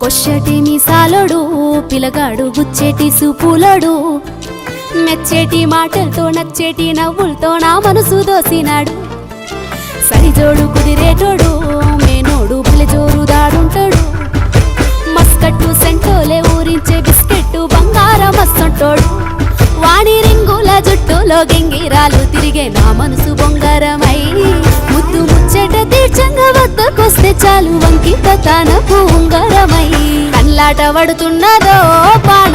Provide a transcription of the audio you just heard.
కొచ్చటి మీసాలోడు పిలగాడు గుచ్చేటి సూపులోడు మెచ్చేటి మాటలతో నచ్చేటి నవ్వులతో నా మనసు దోసినాడు సరిజోడు కుదిరేటోడు మేనోడు పిలిజోరు దాడుంటాడు మస్కట్టు సెంటోలే ఊరించే బిస్కెట్టు బంగారం మస్సంటోడు వాణి రింగుల జుట్టులో గెంగిరాలు తిరిగే నా మనసు బొంగరమై ముద్దు ముచ్చట తీర్చంగా వద్దకొస్తే చాలు వంకిత తనపు ఉంగరమై కళ్ళాట పడుతున్నదో పాన